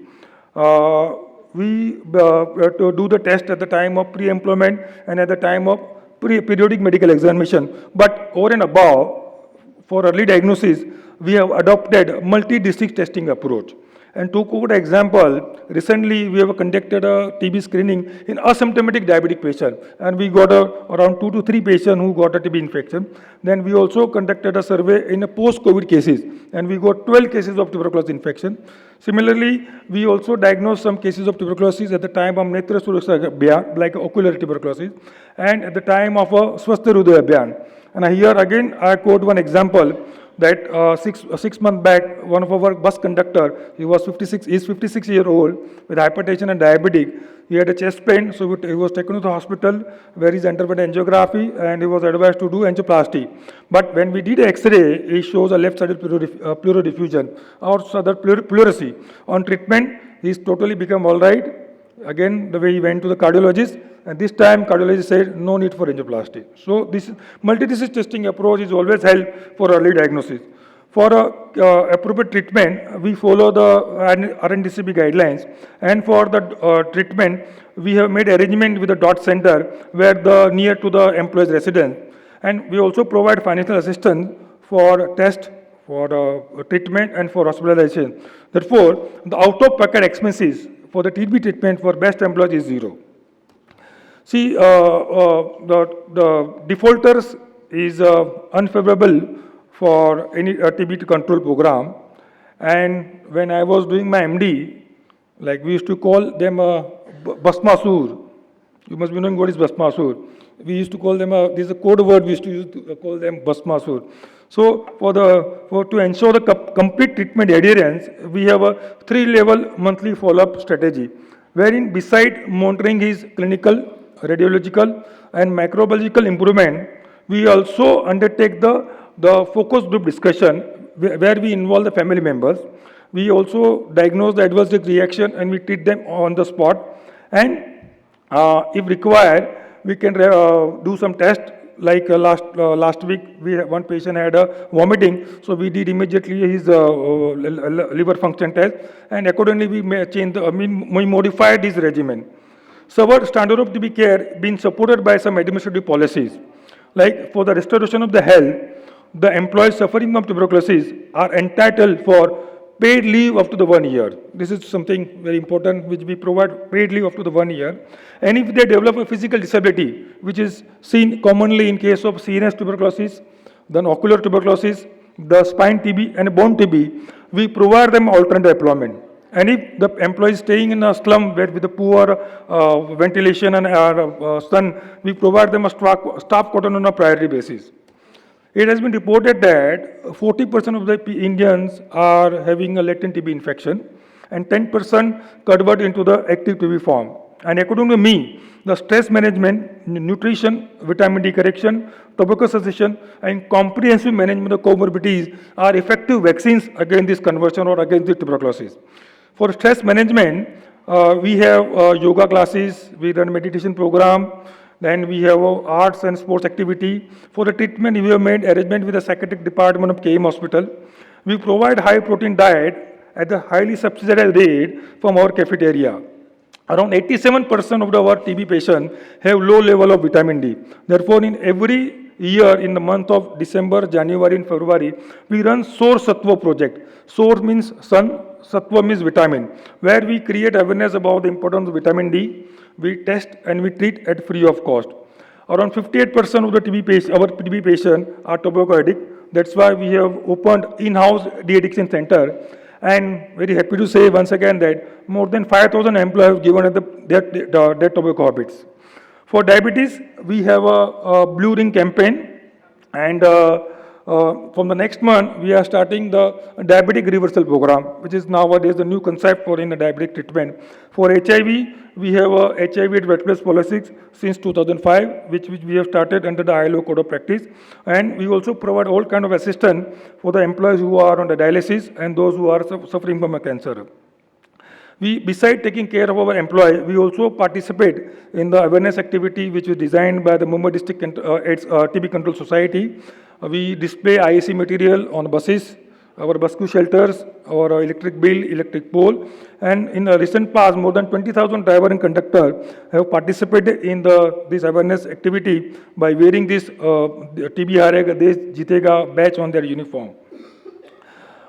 we to do the test at the time of pre-employment and at the time of periodic medical examination. But over and above, for early diagnosis, we have adopted multi-district testing approach. And to quote an example, recently we have conducted a TB screening in asymptomatic diabetic patient, and we got around 2 to 3 patients who got a TB infection. Then we also conducted a survey in a post-COVID cases, and we got 12 cases of tuberculosis infection. Similarly, we also diagnosed some cases of tuberculosis at the time of Netra Surasha Abhiyan, like ocular tuberculosis, and at the time of a Swasthya Hridaya Abhiyan. And here again, I quote one example that 6 months back, one of our bus conductor, he was 56-year-old with hypertension and diabetic. He had a chest pain, so he was taken to the hospital where he underwent angiography and he was advised to do angioplasty. But when we did X-ray, he shows a left-sided pleural diffusion or other pleurisy. On treatment, he's totally become all right. Again, the way he went to the cardiologist, and this time cardiologist said no need for angioplasty. So this multi-disease testing approach is always help for early diagnosis. For appropriate treatment, we follow the RNDCB guidelines, and for the treatment, we have made arrangement with the dot center where near to the employee's residence, and we also provide financial assistance for test, for treatment, and for hospitalization. Therefore, the out-of-pocket expenses for the TB treatment for best employees is zero. See, the defaulters is unfavorable for any TB control program. And when I was doing my MD, like we used to call them Basmasur. You must be knowing what is Basmasur. We used to call them, this is a code word, we used to use to call them Basmasur. So to ensure the complete treatment adherence, we have a 3-level monthly follow-up strategy, wherein beside monitoring his clinical, radiological, and microbiological improvement, we also undertake the focus group discussion where we involve the family members. We also diagnose the adverse reaction and we treat them on the spot. And if required, we can do some tests. Like last week, one patient had a vomiting, so we did immediately his liver function test, and accordingly we we modified his regimen. So our standard of TB care being supported by some administrative policies, like for the restoration of the health, the employees suffering from tuberculosis are entitled for paid leave up to the 1 year. This is something very important, which we provide paid leave up to the 1 year. And if they develop a physical disability, which is seen commonly in case of CNS tuberculosis, then ocular tuberculosis, the spine TB and bone TB, we provide them alternate employment. And if the employee is staying in a slum with the poor ventilation and sun, we provide them a staff quarters on a priority basis. It has been reported that 40% of the Indians are having a latent TB infection and 10% convert into the active TB form. And according to me, the stress management, nutrition, vitamin D correction, tobacco cessation, and comprehensive management of comorbidities are effective vaccines against this conversion or against the tuberculosis. For stress management, we have yoga classes, we run meditation program, then we have arts and sports activity. For the treatment, we have made arrangement with the psychiatric department of KM Hospital. We provide high protein diet at the highly subsidized rate from our cafeteria. Around 87% of our TB patients have low level of vitamin D. Therefore, in every year in the month of December, January and February, we run Source Sattva project. Source means sun, Sattva means vitamin, where we create awareness about the importance of vitamin D. We test and we treat at free of cost. Around 58% of the our TB patients are tobacco addict. That's why we have opened in-house de-addiction center. And very happy to say once again that more than 5,000 employees have given up their tobacco habits. For diabetes, we have a Blue Ring campaign, and from the next month, we are starting the diabetic reversal program, which is nowadays the new concept for in the diabetic treatment. For HIV, we have a HIV at workplace policies since 2005, which we have started under the ILO code of practice. And we also provide all kind of assistance for the employees who are on the dialysis and those who are suffering from a cancer. We, besides taking care of our employees, we also participate in the awareness activity which was designed by the Mumbai District TB Control Society. We display IAC material on buses, our bus queue shelters, our electric bill, electric pole, and in the recent past, more than 20,000 driver and conductor have participated in this awareness activity by wearing this TB Harega Desh Jitega badge on their uniform.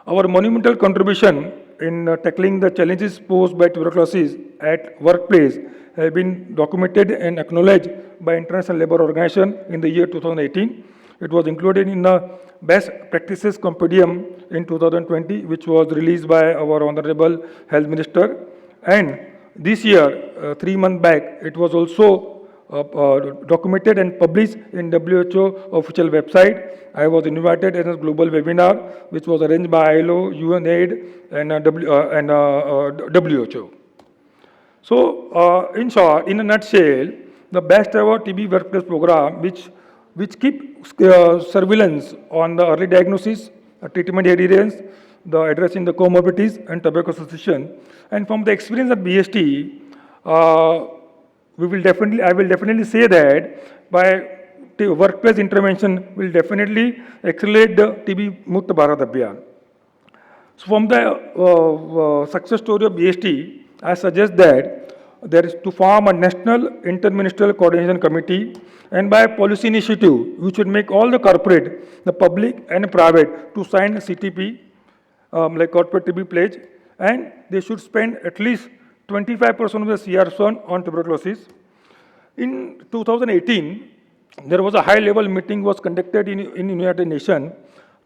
Our monumental contribution in tackling the challenges posed by tuberculosis at workplace have been documented and acknowledged by International Labour Organization in the year 2018. It was included in the Best Practices Compendium in 2020, which was released by our Honorable Health Minister. And this year, 3 months back, it was also documented and published in WHO official website. I was invited in a global webinar, which was arranged by ILO, UNAID, and WHO. So, in short, in a nutshell, the best ever TB workplace program, which keep surveillance on the early diagnosis, treatment adherence, the addressing the comorbidities and tobacco cessation. And from the experience at BST, I will definitely say that by the workplace intervention will definitely accelerate the TB Mukt Bharat Abhiyan. So from the success story of BST, I suggest that there is to form a national interministerial coordination committee, and by policy initiative, we should make all the corporate, the public and private to sign a CTP, like corporate TB pledge, and they should spend at least 25% of the CR on tuberculosis. In 2018, there was a high-level meeting was conducted in United Nations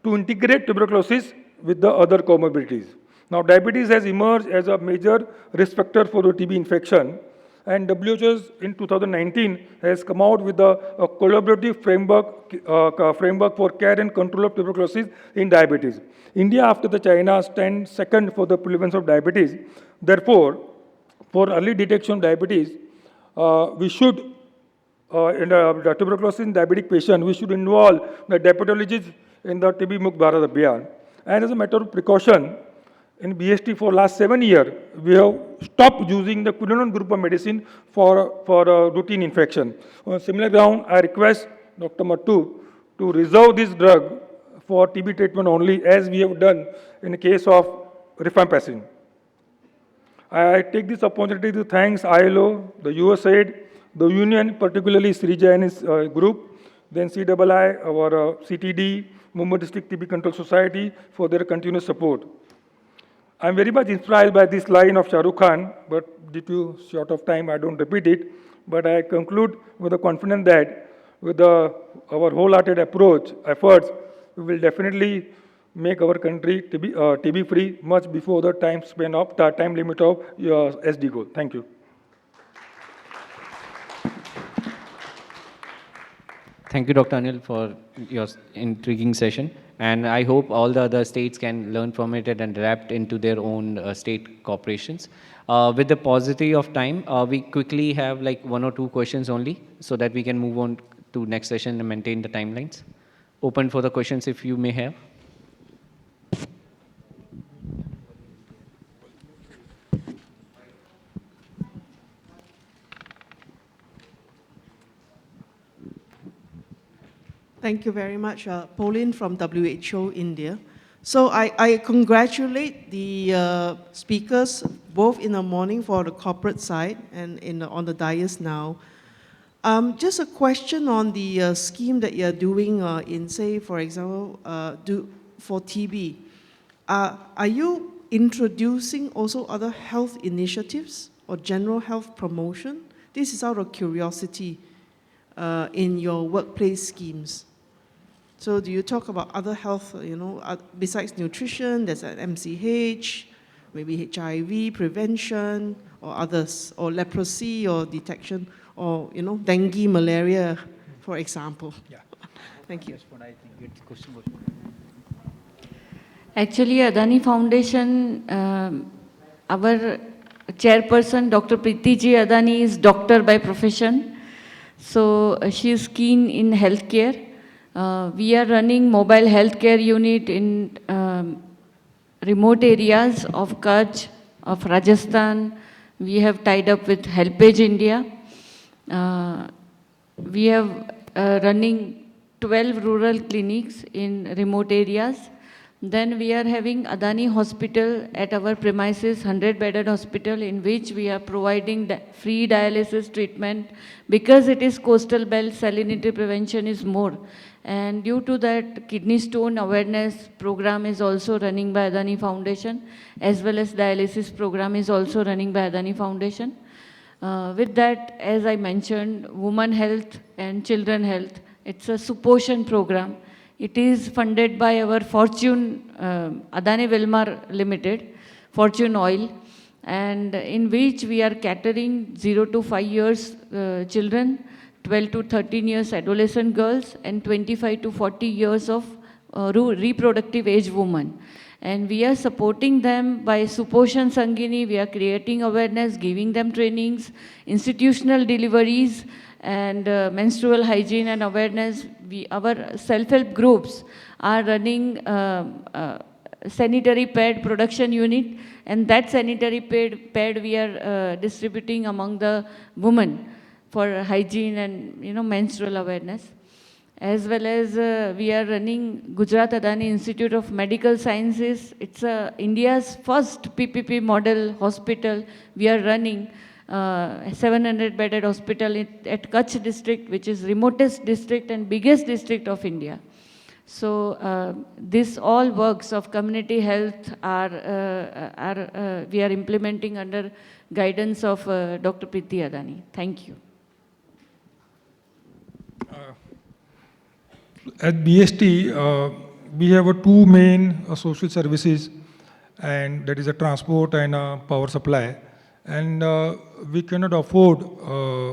to integrate tuberculosis with the other comorbidities. Now, diabetes has emerged as a major risk factor for the TB infection, and WHO in 2019 has come out with a collaborative framework for care and control of tuberculosis in diabetes. India, after the China, stands second for the prevalence of diabetes. Therefore, for early detection of diabetes, we should, in the tuberculosis in diabetic patient, we should involve the diabetologists in the TB Mukt Bharat Abhiyan. And as a matter of precaution, in BST for last 7 years, we have stopped using the quinone group of medicine for routine infection. On similar ground, I request Dr. Mattu to reserve this drug for TB treatment only, as we have done in the case of rifampicin. I take this opportunity to thank ILO, the USAID, the union, particularly Srija and his group, then CII, our CTD, Mumbai District TB Control Society for their continuous support. I'm very much inspired by this line of Shah Rukh Khan, but due to short of time, I don't repeat it. But I conclude with the confidence that with our wholehearted efforts, we will definitely make our country TB free much before the time limit of your SD goal. Thank you. Thank you, Dr. Anil, for your intriguing session. And I hope all the other states can learn from it and adapt into their own state corporations. With the paucity of time, we quickly have like 1 or 2 questions only so that we can move on to next session and maintain the timelines. Open for the questions if you may have. Thank you very much, Pauline from WHO India. So I congratulate the speakers, both in the morning for the corporate side and on the dais now. Just a question on the scheme that you're doing in, say, for example, for TB. Are you introducing also other health initiatives or general health promotion? This is out of curiosity in your workplace schemes. So do you talk about other health, besides nutrition, there's an MCH, maybe HIV prevention, or others, or leprosy or detection, or, dengue, malaria, for example? Yeah. Thank you. That's what I think. Its question was. Actually, Adani Foundation, our chairperson, Dr. Preeti Ji Adani, is doctor by profession. So she is keen in healthcare. We are running mobile healthcare unit in remote areas of Kutch, of Rajasthan. We have tied up with Helpage India. We have running 12 rural clinics in remote areas. Then we are having Adani Hospital at our premises, 100-bedded hospital, in which we are providing free dialysis treatment. Because it is coastal belt, salinity prevention is more. And due to that, kidney stone awareness program is also running by Adani Foundation, as well as dialysis program is also running by Adani Foundation. With that, as I mentioned, women health and children health, it's a Suposhan program. It is funded by our Fortune, Adani Wilmar Limited, Fortune Oil, and in which we are catering 0 to 5 years children, 12 to 13 years adolescent girls, and 25 to 40 years of reproductive age women. And we are supporting them by Suposhan Sangini. We are creating awareness, giving them trainings, institutional deliveries, and menstrual hygiene and awareness. Our self-help groups are running sanitary pad production unit, and that sanitary pad we are distributing among the women for hygiene and menstrual awareness. As well as we are running Gujarat Adani Institute of Medical Sciences. It's India's first PPP model hospital. We are running 700-bedded hospital at Kutch district, which is remotest district and biggest district of India. So this all works of community health we are implementing under guidance of Dr. Preeti Adani. Thank you. At BST, we have two main social services, and that is a transport and a power supply. And we cannot afford,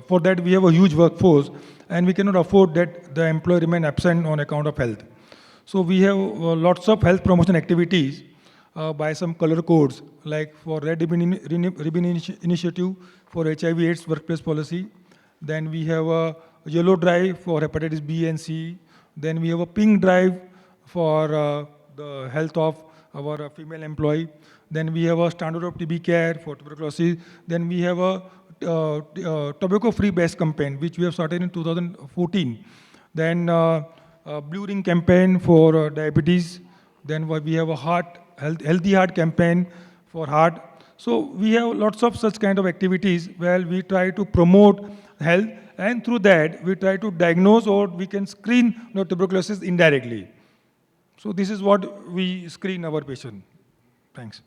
for that we have a huge workforce, and we cannot afford that the employee remain absent on account of health. So we have lots of health promotion activities by some color codes, like for Red Ribbon Initiative for HIV/AIDS workplace policy. Then we have a yellow drive for hepatitis B and C. Then we have a pink drive for the health of our female employee. Then we have a standard of TB care for tuberculosis. Then we have a tobacco-free best campaign, which we have started in 2014. Then Blue Ring campaign for diabetes. Then we have a healthy heart campaign for heart. So we have lots of such kind of activities where we try to promote health, and through that we try to diagnose, or we can screen tuberculosis indirectly. So this is what we screen our patient. Thanks.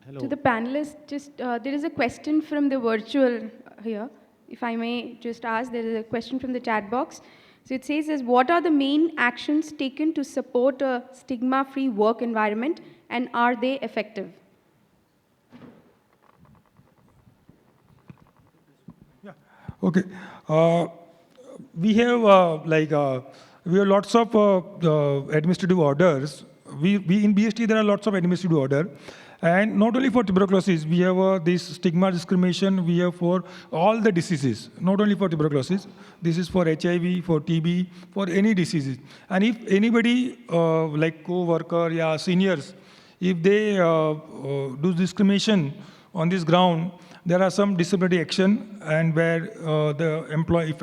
Hello. To the panelists, just there is a question from the virtual here. If I may just ask, there is a question from the chat box. So it says, what are the main actions taken to support a stigma-free work environment, and are they effective? Yeah. Okay. We have we have lots of administrative orders. We in BST there are lots of administrative orders. And not only for tuberculosis, we have this stigma discrimination, we have for all the diseases, not only for tuberculosis. This is for HIV, for TB, for any diseases. And if anybody, like co-worker, yeah, seniors, if they do discrimination on this ground, there are some disciplinary action, and where the employee,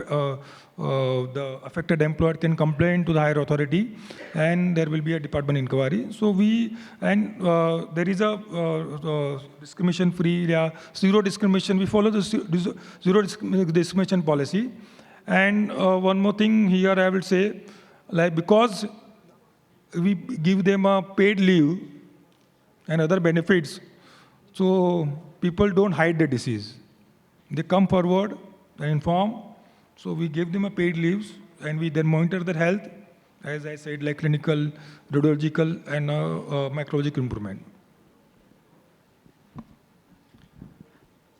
the affected employer can complain to the higher authority, and there will be a department inquiry. So there is a discrimination-free, zero discrimination. We follow the zero discrimination policy. And one more thing here I will say, like because we give them a paid leave and other benefits, so people don't hide the disease. They come forward and inform. So we give them a paid leaves, and we then monitor their health, as I said, like clinical, radiological, and mycological improvement.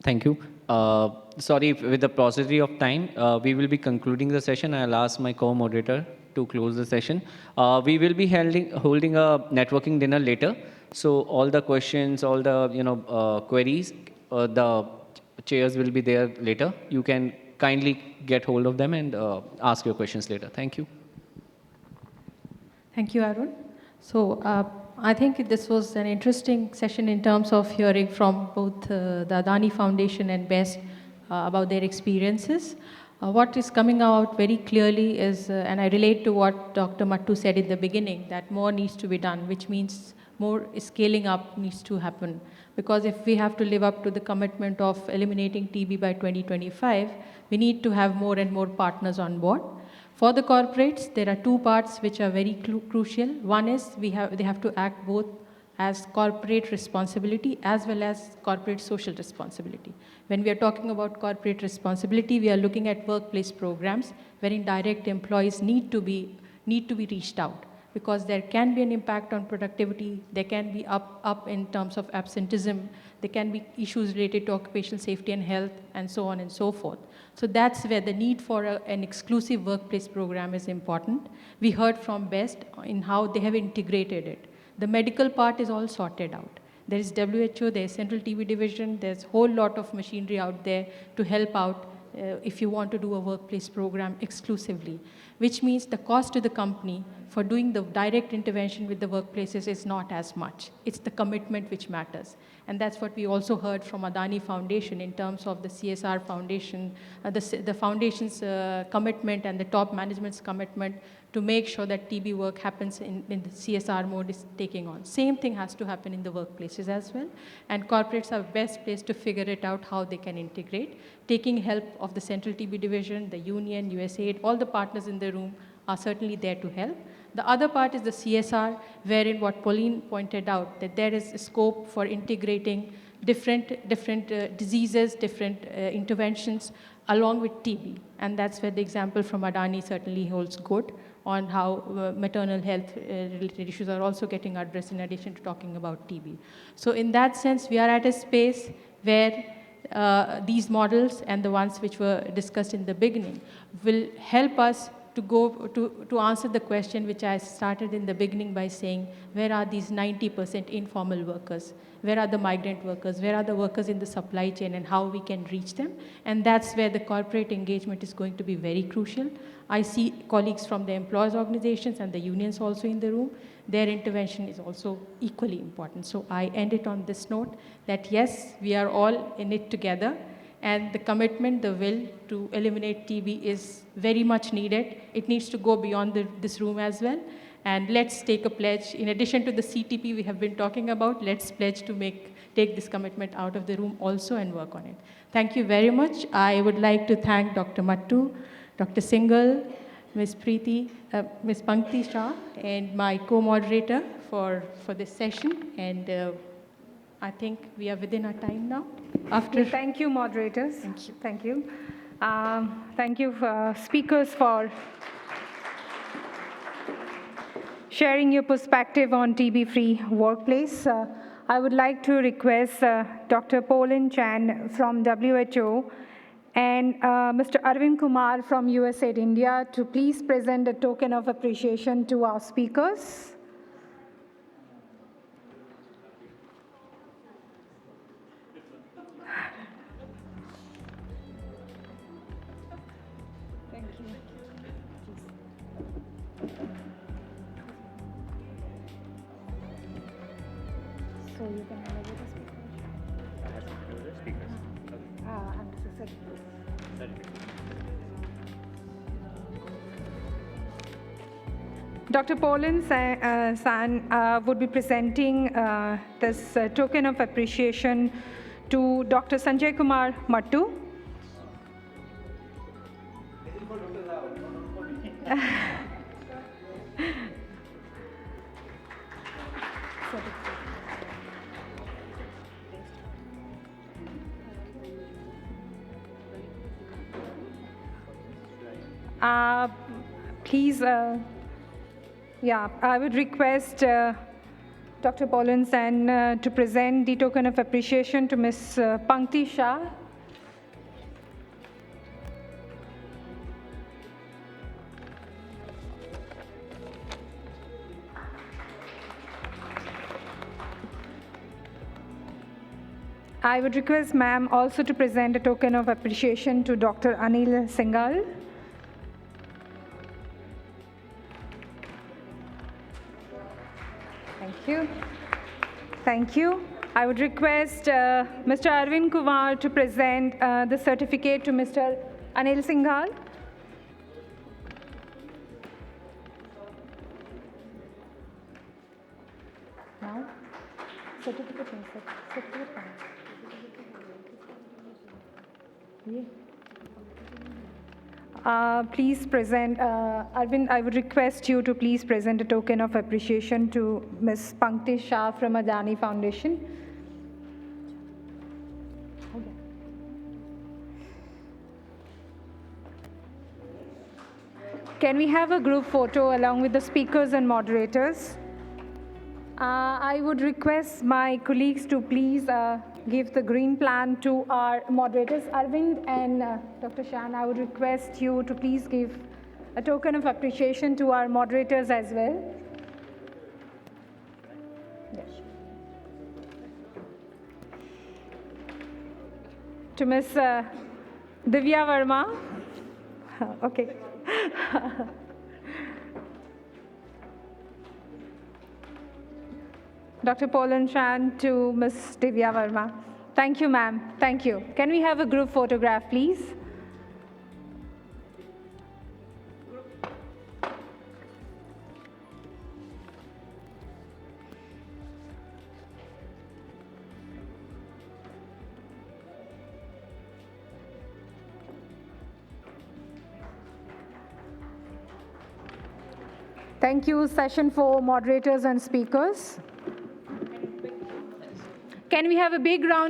Thank you. Sorry, with the paucity of time, we will be concluding the session. I'll ask my co-moderator to close the session. We will be holding a networking dinner later. So all the questions, all the queries, the chairs will be there later. You can kindly get hold of them and ask your questions later. Thank you. Thank you, Arun. So I think this was an interesting session in terms of hearing from both the Adani Foundation and BEST about their experiences. What is coming out very clearly is, and I relate to what Dr. Mattu said in the beginning, that more needs to be done, which means more scaling up needs to happen. Because if we have to live up to the commitment of eliminating TB by 2025, we need to have more and more partners on board. For the corporates, there are two parts which are very crucial. One is they have to act both as corporate responsibility as well as corporate social responsibility. When we are talking about corporate responsibility, we are looking at workplace programs wherein direct employees need to be reached out, because there can be an impact on productivity, there can be up in terms of absenteeism, there can be issues related to occupational safety and health, and so on and so forth. So that's where the need for an exclusive workplace program is important. We heard from BEST in how they have integrated it. The medical part is all sorted out. There is WHO, there is Central TB Division, there's a whole lot of machinery out there to help out if you want to do a workplace program exclusively, which means the cost to the company for doing the direct intervention with the workplaces is not as much. It's the commitment which matters. And that's what we also heard from Adani Foundation in terms of the CSR Foundation, the foundation's commitment and the top management's commitment to make sure that TB work happens in the CSR mode is taking on. Same thing has to happen in the workplaces as well. And corporates are best placed to figure it out how they can integrate, taking help of the Central TB Division, the Union, USAID, all the partners in the room are certainly there to help. The other part is the CSR, wherein what Pauline pointed out, that there is a scope for integrating different diseases, different interventions along with TB. And that's where the example from Adani certainly holds good on how maternal health related issues are also getting addressed in addition to talking about TB. So in that sense, we are at a space where these models and the ones which were discussed in the beginning will help us to go to answer the question which I started in the beginning by saying, where are these 90% informal workers? Where are the migrant workers? Where are the workers in the supply chain, and how we can reach them? And that's where the corporate engagement is going to be very crucial. I see colleagues from the employers' organizations and the unions also in the room. Their intervention is also equally important. So I end it on this note that yes, we are all in it together. And the commitment, the will to eliminate TB is very much needed. It needs to go beyond this room as well. And let's take a pledge. In addition to the CTP we have been talking about, let's pledge to take this commitment out of the room also and work on it. Thank you very much. I would like to thank Dr. Mattu, Dr. Singhal, Ms. Preeti, Ms. Pankti Shah, and my co-moderator for this session. And I think we are within our time now. Thank you, moderators. Thank you. Thank you. Thank you, speakers, for sharing your perspective on TB-free workplace. I would like to request Dr. Pauline Chan from WHO and Mr. Arvind Kumar from USAID India to please present a token of appreciation to our speakers. So you can manage the speakers. Dr. Pauline San would be presenting this token of appreciation to Dr. Sanjay Kumar Mattu. Please, I would request Dr. Pauline Sen to present the token of appreciation to Ms. Pankti Shah. I would request ma'am also to present a token of appreciation to Dr. Anil Singhal. Thank you. Thank you. I would request Mr. Arvind Kumar to present the certificate to Mr. Anil Singhal. Now, certificate. Please present, Arvind, I would request you to please present a token of appreciation to Ms. Pankti Shah from Adani Foundation. Can we have a group photo along with the speakers and moderators? I would request my colleagues to please give the green plan to our moderators. Arvind and Dr. Shan, I would request you to please give a token of appreciation to our moderators as well. Yes. To Ms. Divya Verma. Okay. Dr. Pauline Shan to Ms. Divya Verma. Thank you, ma'am. Thank you. Can we have a group photograph, please? Thank you, session 4 moderators and speakers. Can we have a big round of